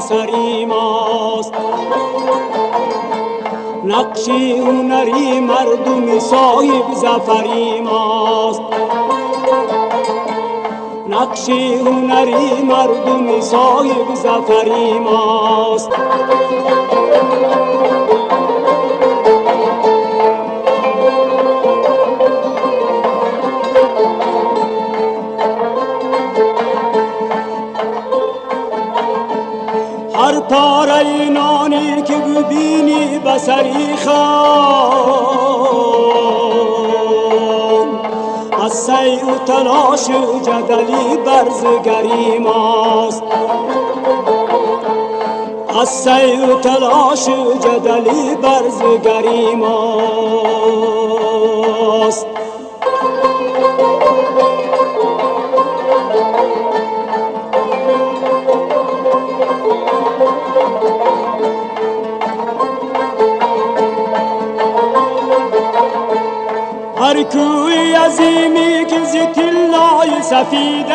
بصری ماست، نقشی هنری مردمی صاحب ظفری ماست، نقشی هنری مردمی صاحب ظفری ماست. هر پاره نانی که ببینی بصری خان، از سعی و تلاش و جدلی برزگری ماست، از سعی و تلاش و جدلی برزگری ماست. هر کوی عظیمی که ز طلای سفید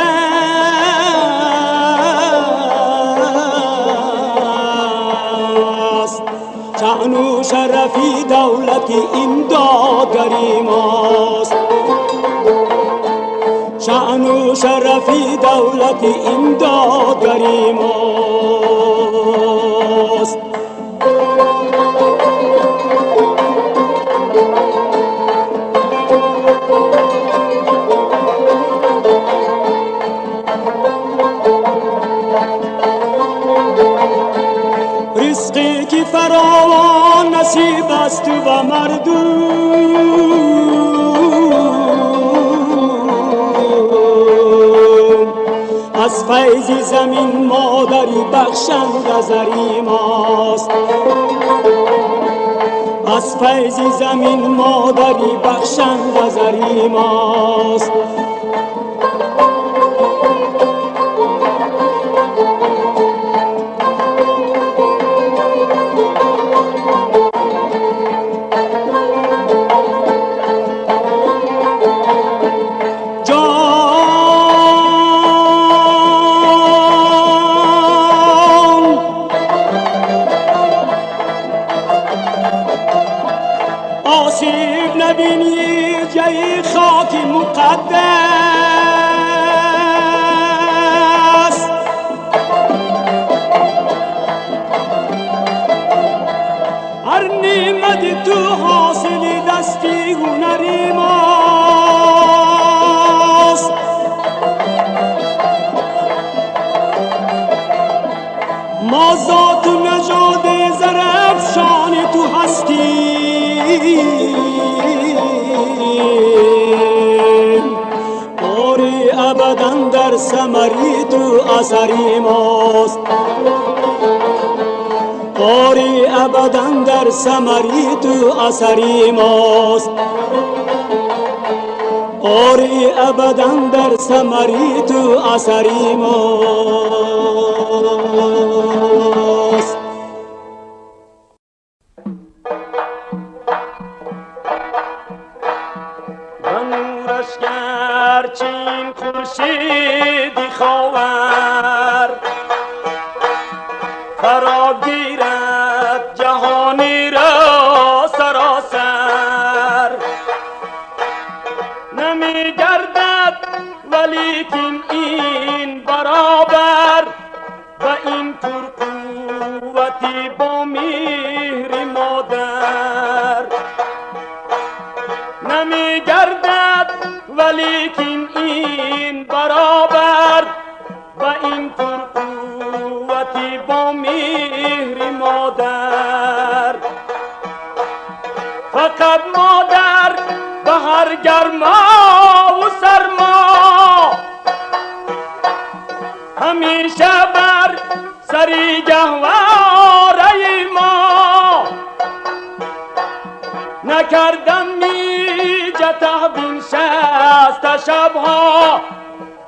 است، شأن و شرفی دولت این دادگری ماست، شأن و شرفی دولت این دادگری ماست. رزقی که فراوان نصیب است و مردم، از فیض زمین مادری بخشنده زری ماست، از فیض زمین مادری بخشنده زری ماست. آسیب نبینی جای خاک مقدس، هر نعمت تو حاصل دستی هنری ماست. ما ذات و نژاد زرافشان تو هستی، باری ابداً در ثمری تو اثری ماست، باری ابداً در ثمری تو اثری ماست، باری ابداً در ثمری تو اثری ماست. نورش گرچین خورشیدی خاور، فرا گیرد جهانی را سراسر، نمی گردد ولیکن این برابر، و این پرقوتی با مهر مادر، نمی گردد ولیکن این برابر، و این پرقوتی با مهر مادر. فقط مادر به هر گرما و سرما، همیشه بر سری گهواره ما، نکردم نیجه تحبین شست شبها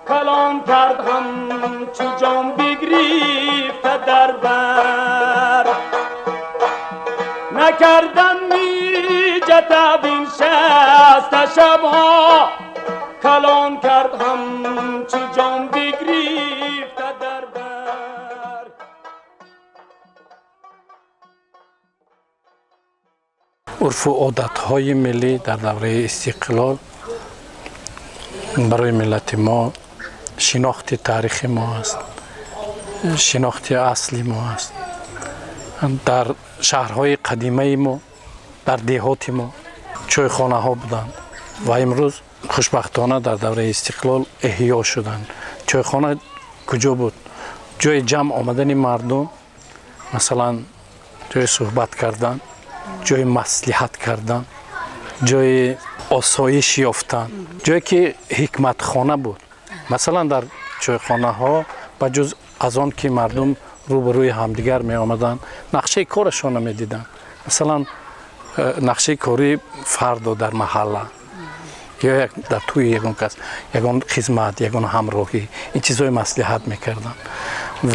کلان کرد همچو جام بگریفته در بر نکردم نیجه تحبین شست شبها کلان کرد همچو جام بگریفته در بر عرف و عادت‌های ملی در دوره استقلال برای ملت ما شناخت تاریخ ما است، شناخت اصلی ما است. در شهرهای قدیمه ما، در دهات ما چایخانه ها بودند و امروز خوشبختانه در دوره استقلال احیا شدند. چایخانه کجا بود؟ جای جمع آمدن مردم، مثلا جای صحبت کردن، جای مصلحت کردن، جای آسایش یافتن، جایی که حکمت خانه بود. مثلا در چایخانه ها بجز از آن که مردم روبروی همدیگر می آمدن نقشه کارشان می دیدن، مثلا نقشه کاری فرد در محله یا در توی یگان کس یگان خدمت، یگان همراهی، این چیزهای مصلحت میکردن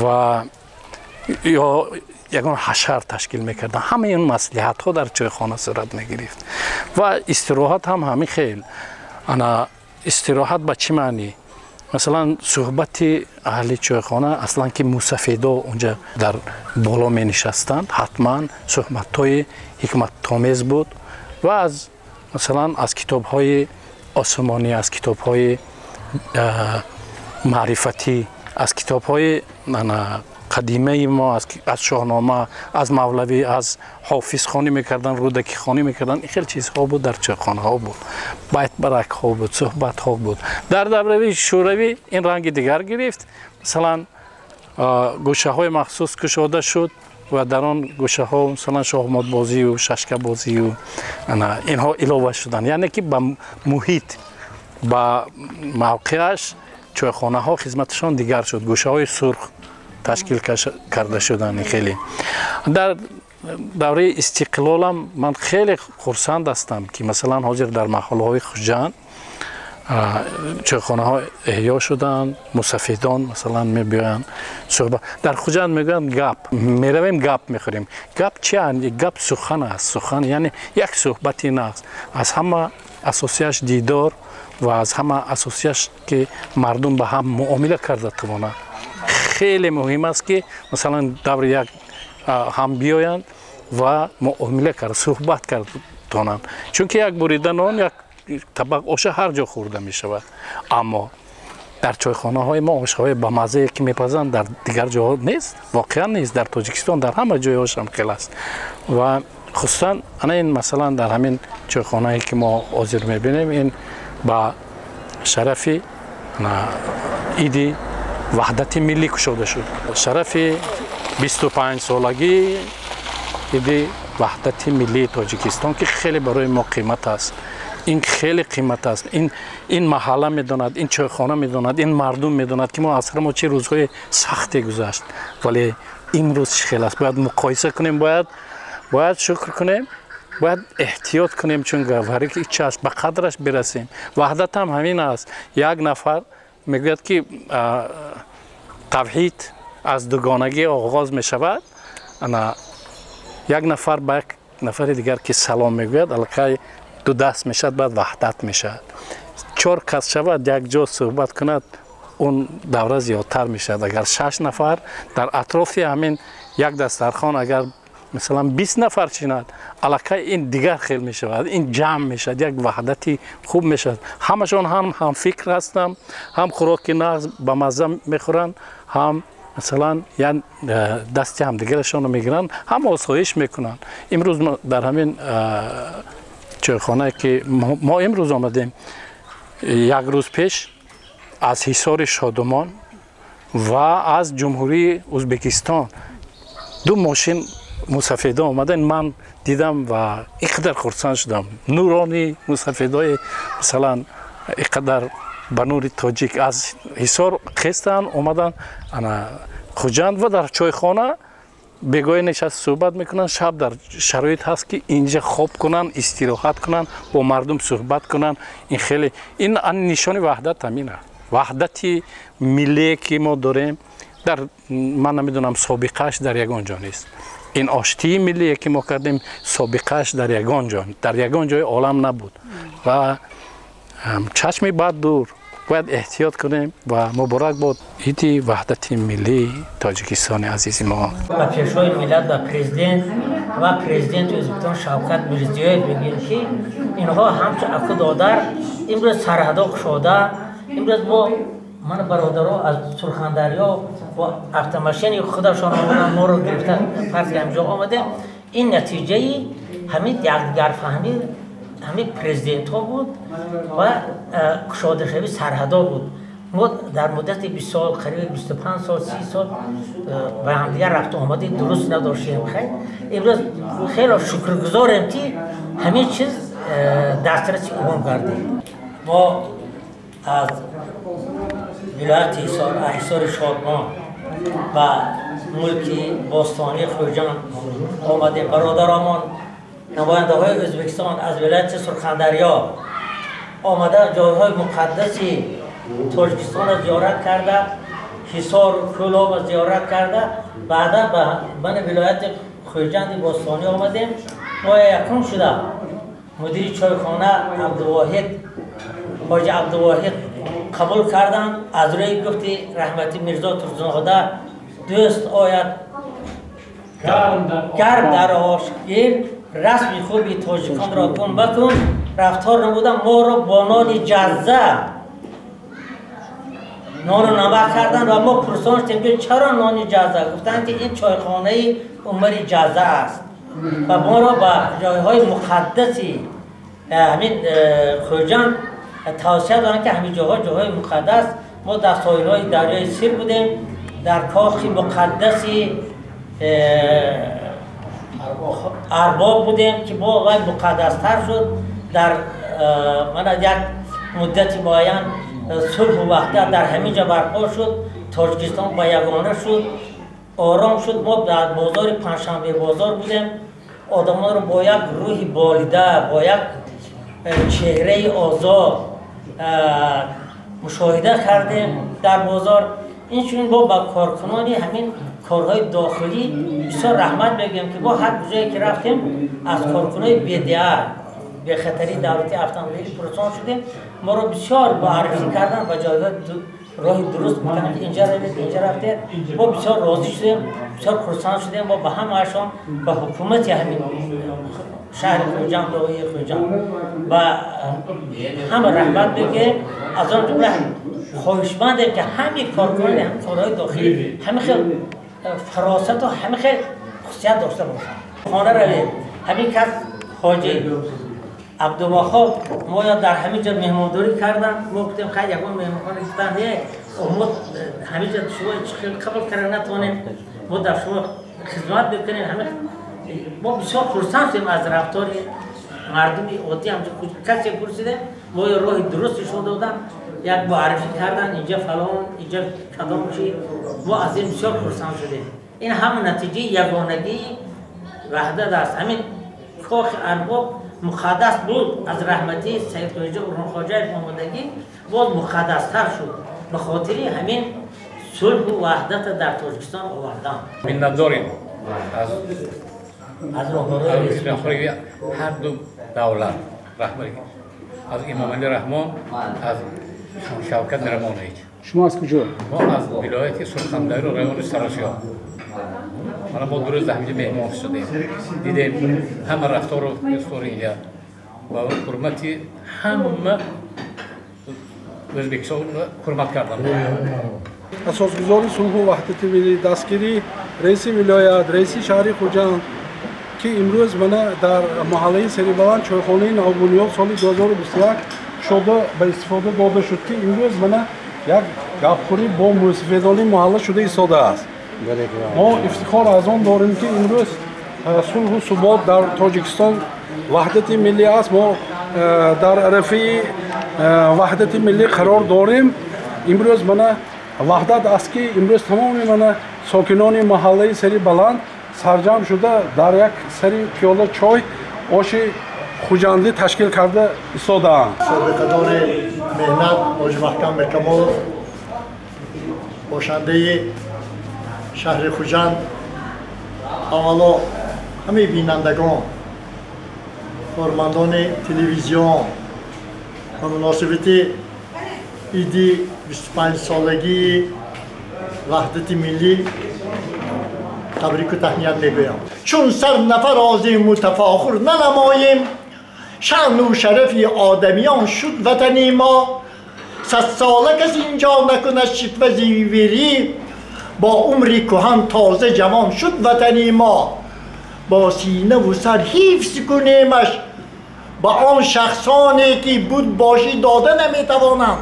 و یا یگان حشر تشکیل میکردن. همه این مصلحت ها در چایخانه صورت میگرفت و استراحت هم همین خیل. انا استراحت به چی معنی؟ مثلا صحبت اهل چایخانه اصلا که موسفیدا اونجا در بالا می نشستند، حتما صحبت های حکمت آمیز بود و از مثلا از کتاب های آسمانی، از کتاب های معرفتی، از کتاب های قدیمه ما، از شاهنامه، از مولوی، از حافظ خوانی میکردن، رودکی خوانی میکردن. این خیلی چیزها بود در چایخانه ها بود، بیت برک ها بود، صحبت ها بود. در دوره شوروی این رنگ دیگر گرفت. مثلا گوشه های مخصوص گشاده شد و در آن گوشه ها مثلا شاهمات بازی و ششکه بازی و اینها علاوه شدن، یعنی که به محیط، با موقعش چایخانه ها خدمتشان دیگر شد. گوشه های سرخ تشکیل کرده شدن. خیلی در دوره استقلالم من خیلی خرسند هستم که مثلا حاضر در محله های خوجند چایخانه ها احیا شدن، مسافیدان مثلا میبیان صحبت در خوجند میگن گپ میرویم گپ میخوریم. گپ چی است؟ گپ سخن است. سخن یعنی یک صحبتی نیست، از همه اساسیش دیدار و از همه اساسیش که مردم به هم معامله کرده توانند. خیلی مهم است که مثلا دور یک هم بیایند و معامله کرد، صحبت کرد تانند، چون که یک بریدن آن یک طبق آش هر جا خورده می شود. اما در چایخانه های ما آش های با مزه که میپزند در دیگر جاها نیست، واقعا نیست. در تاجیکستان در همه جای آش هم خیلی است و خصوصا این مثلا در همین چایخانه هایی که ما حاضر میبینیم این با شرف ایدی وحدت ملی کشوده شد. شرف 25 سالگی ایدی وحدت ملی تاجیکستان که خیلی برای ما قیمت است. این خیلی قیمت است. این محله میداند، این چایخانه میداند، این مردم میداند که ما اصلا ما چه روزهای سختی گذشت، ولی این روز خیلی است. باید مقایسه کنیم، باید شکر کنیم، باید احتیاط کنیم، چون گوهری که چه است به قدرش برسیم. وحدت هم همین است. یک نفر میگوید که توحید از دوگانگی آغاز می شود، یک نفر به یک نفر دیگر که سلام میگوید الکی دو دست می شود، بعد وحدت می شود. 4 کس شود یک جا صحبت کند اون دوره زیادتر می شود. اگر 6 نفر در اطراف همین یک دسترخوان اگر مثلا 20 نفر چیند الکی این دیگر خیلی می شود، این جمع می شود، یک وحدتی خوب می شود. همشون هم فکر هستند، هم خوراکی نغز به مزه می خورند، هم مثلا یعنی دست هم دیگرشان رو می گیرند، هم آسایش می کنند. امروز در همین چایخانه که ما امروز آمدیم، یک روز پیش از حصار شادمان و از جمهوری ازبکستان 2 ماشین مسافیدا آمدن. من دیدم و اینقدر خرسند شدم. نورانی مسافیدای مثلا اینقدر به نور تاجیک از حصار خستن آمدن خوجند و در چایخانه бегоҳи нишаст суҳбат мекунанд, шаб дар шароит ҳаст ки инҷа хоб кунанд, истироҳат кунанд, бо мардум суҳбат кунанд. Ин хеле ин нишони ваҳдат ҳамин аст. ваҳдати миллие ки мо дорем дар ман намедонам собиқааш дар ягон ҷо нест. ин оштии миллие ки мо кардем собиқааш дар ягон ҷои олам набуд ва чашми бад дур باید احتیاط کنیم و مبارک باد ایدی وحدت ملی تاجیکستان عزیز ما. با پیشوای ملت و پرزیدنت ازبکستان شوکت میرزیویف میگیم که اینها همچون عقیده‌دار امروز سرحدها گشوده، امروز با من برادرها از سرخندریا و автомашини خودشان آمدن ما رو گرفتن فرض که همجا آمده. این نتیجه همین یکدیگر فهمی همین پرزیدنت ها بود و گشاده شوی سرحدها بود. ما در مدت 20 سال قریب 25 سال 30 سال به همدیگر رفت و آمده درست نداشتیم. امروز خیلی شکرگزاریم که همین چیز دسترسی عموم کردیم. ما از ولایت احصار شادمان و ملک باستانی خوجان آمدیم. برادران نماینده های ازبکستان از ولایت سرخندریا آمده جایهای مقدسی تاجیکستان را زیارت کرده، حصار و کلاب را زیارت کرده. بعدا به من ولایت خوجند باستانی آمدیم. ما یکم شده مدیر چایخانه عبدالواحد حاجی عبدالواحد قبول کردن. از روی گفتی رحمتی میرزا ترزن‌زاده دوست آید گرم در آشگیر رسمی خوبی تاجیکان را کن بکن. رفتار نبودن ما را با نان جزه نان و نمک کردن و ما پرسان که چرا نان جزه؟ گفتن که این چایخانه عمر جزه است و ما را به جایهای مقدسی همین خوجان توصیه دارن که همین جاهای مقدس. ما در ساحل‌های دریای سیر بودیم، در کاخ مقدسی ارباب بودیم که با وی مقدستر شد. در من یک مدت معین صلح و وحدت در همین جا برپا شد. تاجیکستان با یگانه شد، آرام شد. ما در بازار پنجشنبه بازار بودیم. آدمان رو با یک روح بالیده، با یک چهره آزاد مشاهده کردیم در بازار. اینچنین با کارکنانی همین کارهای داخلی بسیار رحمت بگیم که با هر جایی که رفتیم از کارکنای بی‌دیار به خطری دولتی اتومبیلی پرسان شدیم. ما رو بسیار معرفی کردن و جایگاه راه درست میکنن که اینجا روید اینجا رفته. ما بسیار راضی شدیم، بسیار خرسند شدیم. ما به همه‌شان به حکومت همین شهر خوجان داوری خوجان و همه رحمت بگیم. از آن جمله خواهشمندیم که همین کارکنان هم کارهای داخلی همه خیلی فراست و همه خیلی خصوصیت داشته باشن. خانه روید همین کس حاجی عبدالوهاب ما یا در همین جا مهمانداری کردن. ما گفتیم خیلی یکون مهمانداری گفتن نه ما همین جا شما قبل کردن نتوانیم ما در شما خدمت بکنیم. همه ما بسیار خرسند شدیم از رفتار مردمی عادی. همچه کسی پرسیده ما یا راه درستی شده بودن، یک معرفی کردن اینجا فلان اینجا کدام چی. ما از این بسیار خرسند شدیم. این هم نتیجه یگانگی وحدت است. همین کاخ ارباب مقدس بود از رحمتی سید خواجه محمدی باز مقدستر شد. به خاطر همین صلح و وحدت در تاجیکستان آوردن. minnatdorیم از راهبرای هر دو دولت رهبری از امام علی رحمان از شوکت میرمانید. شما از کجا؟ ما از ولایت سرخندریا و رایون سراسیا. ما با درست همینجا مهمان شدیم. دیدیم همه رفتار و دستور اینجا و حرمتی همه ازبکستان حرمت کردن. اساسگزار صلح و وحدت ملی دستگیری رئیس ولایت رئیس شهر خوجند که امروز من در محله سریبلند چایخانه نوبنیاد سال 2021 شده به استفاده داده شد که امروز من یک گپخوری با موسفیدانی محله شده ایستاده است. ما افتخار از آن داریم که امروز صلح و ثبات در تاجیکستان وحدت ملی است. ما در عرفه وحدت ملی قرار داریم. امروز من وحدت است که امروز تمام من ساکنان محله سری بلند سرجم شده در یک سری پیاله چای آش خوجندی تشکیل کرده ایستاده‌اند. سابقه‌دار مهنت حاج محکم کمال باشنده شهر خوجند، اولا همه بینندگان، کارمندان تلویزیون و مناسبت عید 25 سالگی وحدت ملی تبریک و تهنیت میگویم. چون سر نفرازیم و تفاخر ننماییم، شأن و شرف آدمیان شد وطنی ما. 100 ساله کس اینجا نکند شکوه زیوری، با عمری کهن تازه جوان شد وطنی ما. با سینه و سر حفظ کنیمش، با آن شخصانی که بود باشی داده نمیتوانند.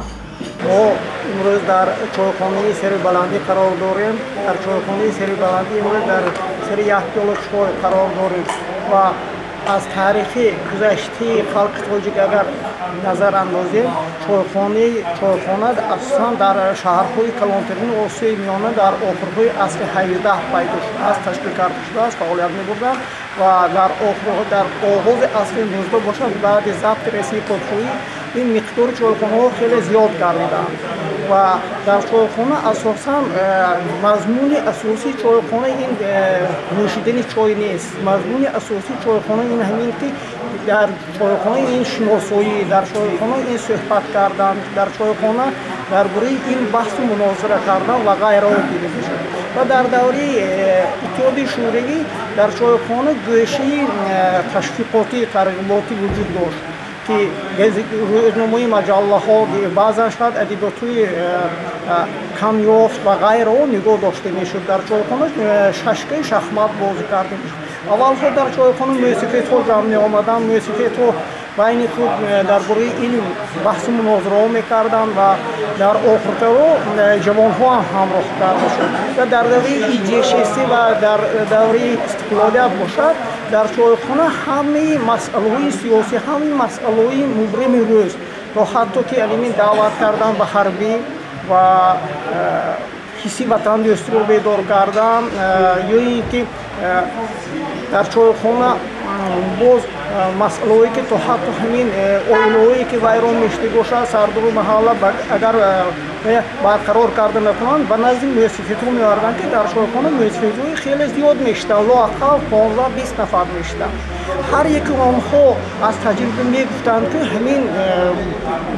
ما امروز در چایخانه سری بلندی قرار داریم. در چایخانه سری بلندی امروز در سری یک پیاله چای قرار داریم و از تاریخ گذشته خلق تاجیک اگر نظر اندازیم، چایخانه اساساً در شهرهای کلانترین آسیای میانه در آخرهای عصر 18 پیدا شده است، تشکیل کرده شده است، فعالیت می‌بردند و در آغاز عصر 19 باشد بعد ضبط رسمی پادشاهی این مقدار چایخانه‌ها خیلی زیاد گردیدند و در چایخانه اساساً مضمون اساسی چایخانه این نوشیدن چای نیست. مضمون اساسی چایخانه این همین که در چایخانه این شناسایی، در چایخانه این صحبت کردن، در چایخانه درباره این بحث و مناظره کردن و غیره دیده میشد. و در دوره اتحاد شوروی در چایخانه گوشه تشویقاتی ترغیباتی وجود داشت که روزنامه مجله ها بعضا شاید ادبیاتوی کم یافت و غیره نگاه داشته میشد. در چایخانه ششکه شخمت بازی کرده میشد. اول خود در چایخانه موسیقی تو جمع می آمدن، موسیقی تو بین خود درباره علم بحث مناظره میکردن و در آخرتر جوان ها هم همراه کرده شد و در دوره ایجشیستی و در دوره استقلالیت باشد در چایخانه همه مسئله سیاسی، همه مسئله مبرم روز تا حتی که علمی دعوت کردن به حربی و حسی وطن دوستی رو بیدار کردن یا اینکه در چایخانه باز مسئله‌ای که تو حتی همین اویلویی که ویران میشته باشد سردار محله اگر برقرار کرده نکنند به نزد موسیقی‌ها می‌آوردند که در چایخانه موسیقی‌های خیلی زیاد میشته، لااقل 15-20 نفر میشته. هر یک آنها از تجربه میگفتند که همین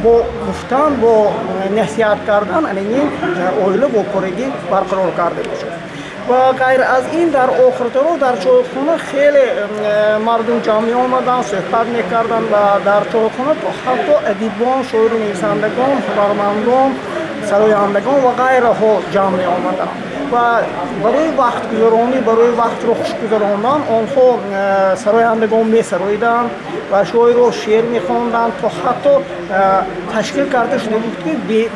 با گفتن با نصیحت کردن این اویلو با کارگی برقرار کرده باشد. و غیر از این در آخرت رو در چایخانه خیلی مردم جمع آمدن، صحبت میکردن و در چایخانه حتی ادیبان، شاعر نویسندگان، هنرمندان، سرایندگان و غیره ها جمع آمدن و برای وقت گذرانی، برای وقت رو خوش گذراندن آنها سرایندگان می سراییدن و شاعر و شعر می خواندن تا حتی تشکیل کرده شده بود که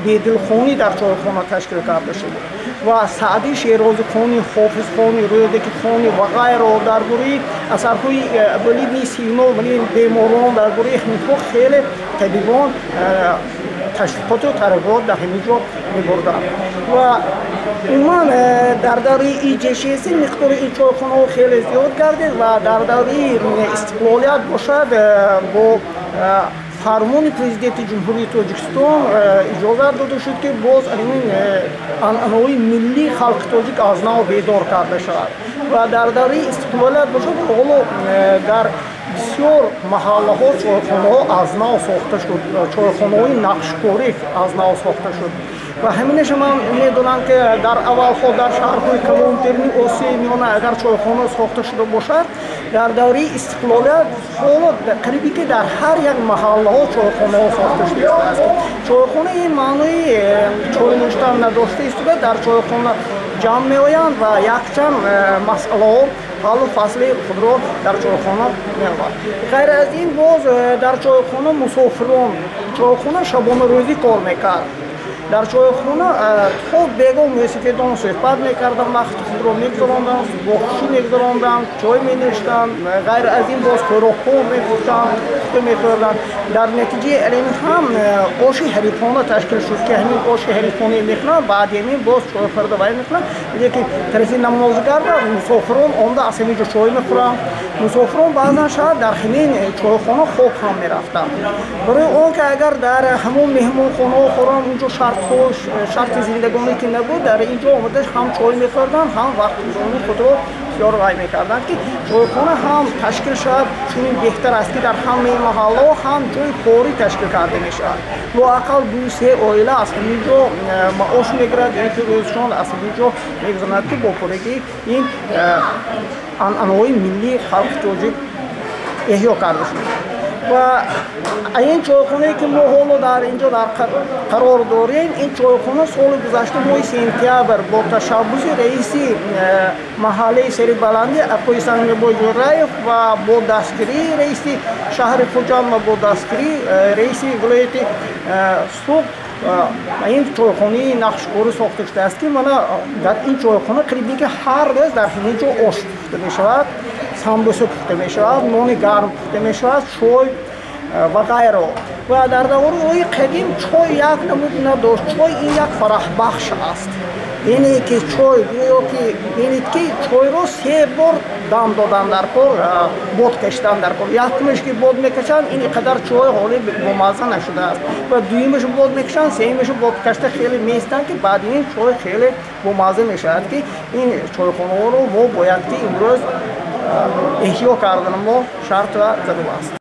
بیدلخانی در چایخانه تشکیل کرده شده و سعدی شیرازی خانی، حافظ خانی، رودکی خانی و غیره درباره اثرهای ابن سینا و بیماران درباره همینطور خیلی طبیبان تشویقات و ترغیبات در همین جا می‌بردند و عموما در دوره ایجشیستی مقدار این چایخانه‌ها خیلی زیاد گردید و در دوره استقلالیت باشد با فرمان پرزیدنت جمهوری تاجیکستان اجازه داده شد که باز این انعنه‌های ملی خلق تاجیک از نو بیدار کرده شود و در دوره استقلالیت باشد حالا در بسیار محله ها چایخانه ها از نو ساخته شد، چایخانه های نقشکاری از نو ساخته شد و همینش من میدونم که در اول خود در شهرهای کلانترین آسیای میانه اگر چایخانه ساخته شده باشد در دوره استقلالیت حالا قریبی که در هر یک محله ها چایخانه ها ساخته شده است. چایخانه این معنی چای نوشیدن نداشته است که در چایخانه جمع میآیند و یکچند مسئله ها حل و فصل خود را در چایخانه می‌آورد. غیر از این باز در چایخانه مسافران چایخانه شبانه روزی کار میکرد. در چایخانه تا بیگاه موسیقیدان صحبت میکردن، وقت خود را میگذراندن، با خوشی میگذراندن، چای مینوشتن. غیر از این باز خوراک‌ها می‌پختند، پخته می‌کردند در نتیجه این هم آش حریفانه تشکیل شد که همین آش حریفانه می‌کنند بعد همین باز چای خورده باید می‌کنند لیکن طرف نمازگر و مسافران آمده از همینجا چای می‌خورند مسافران بعضا شاید در همین چایخانه خوب هم می‌رفتند برای اون که اگر در همون مهمانخانه خورم اونجا شرط زندگانی که نبود در اینجا آمده هم چای می‌خوردن هم وقت گذرانی خود رو اختیار رای می‌کردند که چایخانه هم تشکیل شد چون بهتر است که در همه محله هم جای کاری تشکیل کرده می‌شود لااقل دو سه عائله از همینجا معاش می‌گیرد یعنی که روزشان از همینجا می‌گذراند که با پورگی این عنعنه‌های ملی خلق توجیه احیا کرده شد و این چایخانه که ما حالا در اینجا در قرار داریم این چایخانه سال گذشته ماه سپتامبر با تشبث رئیس محله سری بلندی اکوی سنگ‌بای جرایف و با دستگیری رئیس شهر خوجند و با دستگیری رئیس ولایت سوق این چایخانه نقشکاری ساخته شده است که من در این چایخانه قریبی که هر روز در اینجا آش پخته می‌شود سمبوسه پخته می‌شود نان گرم پخته می‌شود چای و غیره و در دوران قدیم چای یک نمود نداشت چای این یک فرح بخش است یعنی که چای ببینید که چای رو سه بار دم دادن در کار باد کشیدن در کار یکمش که باد میکشن این قدر چای حالی با مزه نشده است و دویمش باد میکشن سومش باد کشته خیلی میستن که بعد این چای خیلی با مزه میشود که این چایخانه رو ما باید که امروز احیا کردن ما شرط و ضرورت است